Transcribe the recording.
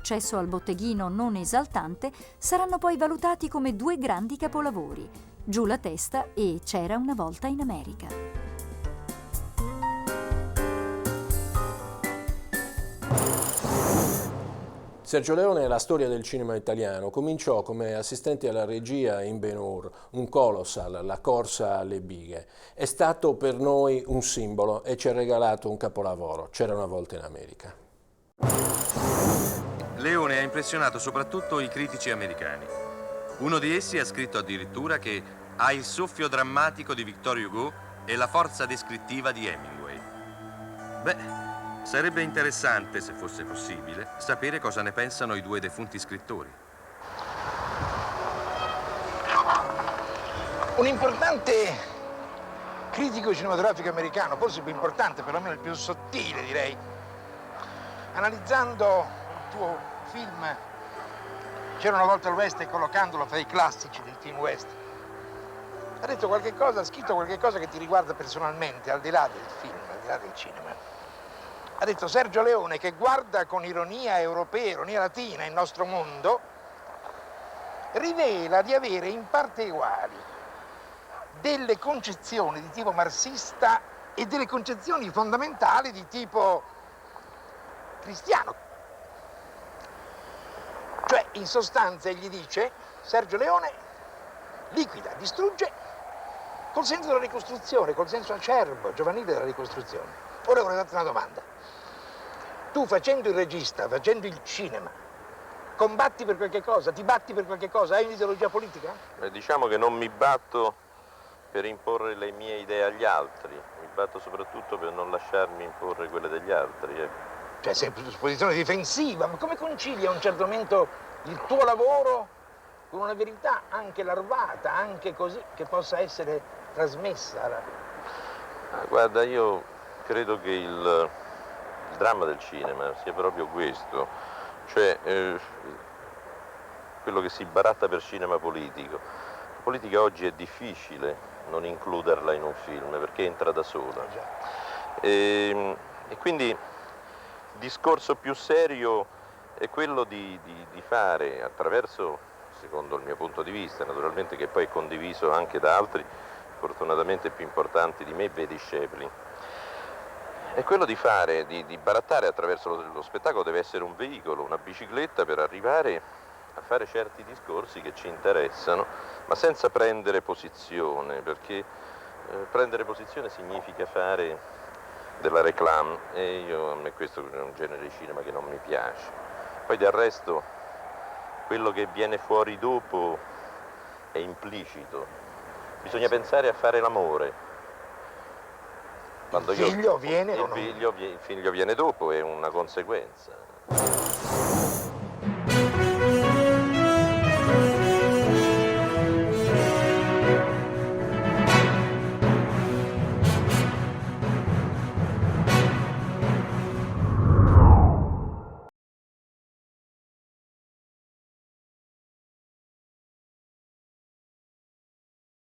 successo al botteghino non esaltante, saranno poi valutati come due grandi capolavori, Giù la testa e C'era una volta in America. Sergio Leone e la storia del cinema italiano cominciò come assistente alla regia in Ben-Hur, un colossal, La corsa alle bighe. È stato per noi un simbolo e ci ha regalato un capolavoro, C'era una volta in America. Leone ha impressionato soprattutto i critici americani. Uno di essi ha scritto addirittura che ha il soffio drammatico di Victor Hugo e la forza descrittiva di Hemingway. Beh, sarebbe interessante, se fosse possibile, sapere cosa ne pensano i due defunti scrittori. Un importante critico cinematografico americano, forse il più importante, perlomeno il più sottile, direi, analizzando il tuo film C'era una volta il West e collocandolo fra i classici del film West, ha detto qualche cosa, ha scritto qualche cosa che ti riguarda personalmente, al di là del film, al di là del cinema. Ha detto: Sergio Leone, che guarda con ironia europea, ironia latina il nostro mondo, rivela di avere in parte uguali delle concezioni di tipo marxista e delle concezioni fondamentali di tipo cristiano. Cioè, in sostanza, egli dice, Sergio Leone liquida, distrugge col senso della ricostruzione, col senso acerbo, giovanile della ricostruzione. Ora vorrei darti una domanda. Tu, facendo il regista, facendo il cinema, combatti per qualche cosa, ti batti per qualche cosa, hai un'ideologia politica? Diciamo che non mi batto per imporre le mie idee agli altri, mi batto soprattutto per non lasciarmi imporre quelle degli altri. Cioè, sei in posizione difensiva, ma come concili a un certo momento il tuo lavoro con una verità anche larvata, anche così, che possa essere trasmessa? Guarda, io credo che il dramma del cinema sia proprio questo, cioè quello che si baratta per cinema politico. La politica oggi è difficile non includerla in un film perché entra da sola. E quindi il discorso più serio è quello di fare attraverso, secondo il mio punto di vista, naturalmente che poi è condiviso anche da altri, fortunatamente più importanti di me, vedi Chaplin, è quello di fare, di barattare attraverso lo spettacolo. Deve essere un veicolo, una bicicletta per arrivare a fare certi discorsi che ci interessano, ma senza prendere posizione, perché prendere posizione significa fare della réclame e a me questo è un genere di cinema che non mi piace. Poi del resto quello che viene fuori dopo è implicito, bisogna pensare a fare l'amore. Il figlio viene o no? Il figlio viene dopo, è una conseguenza.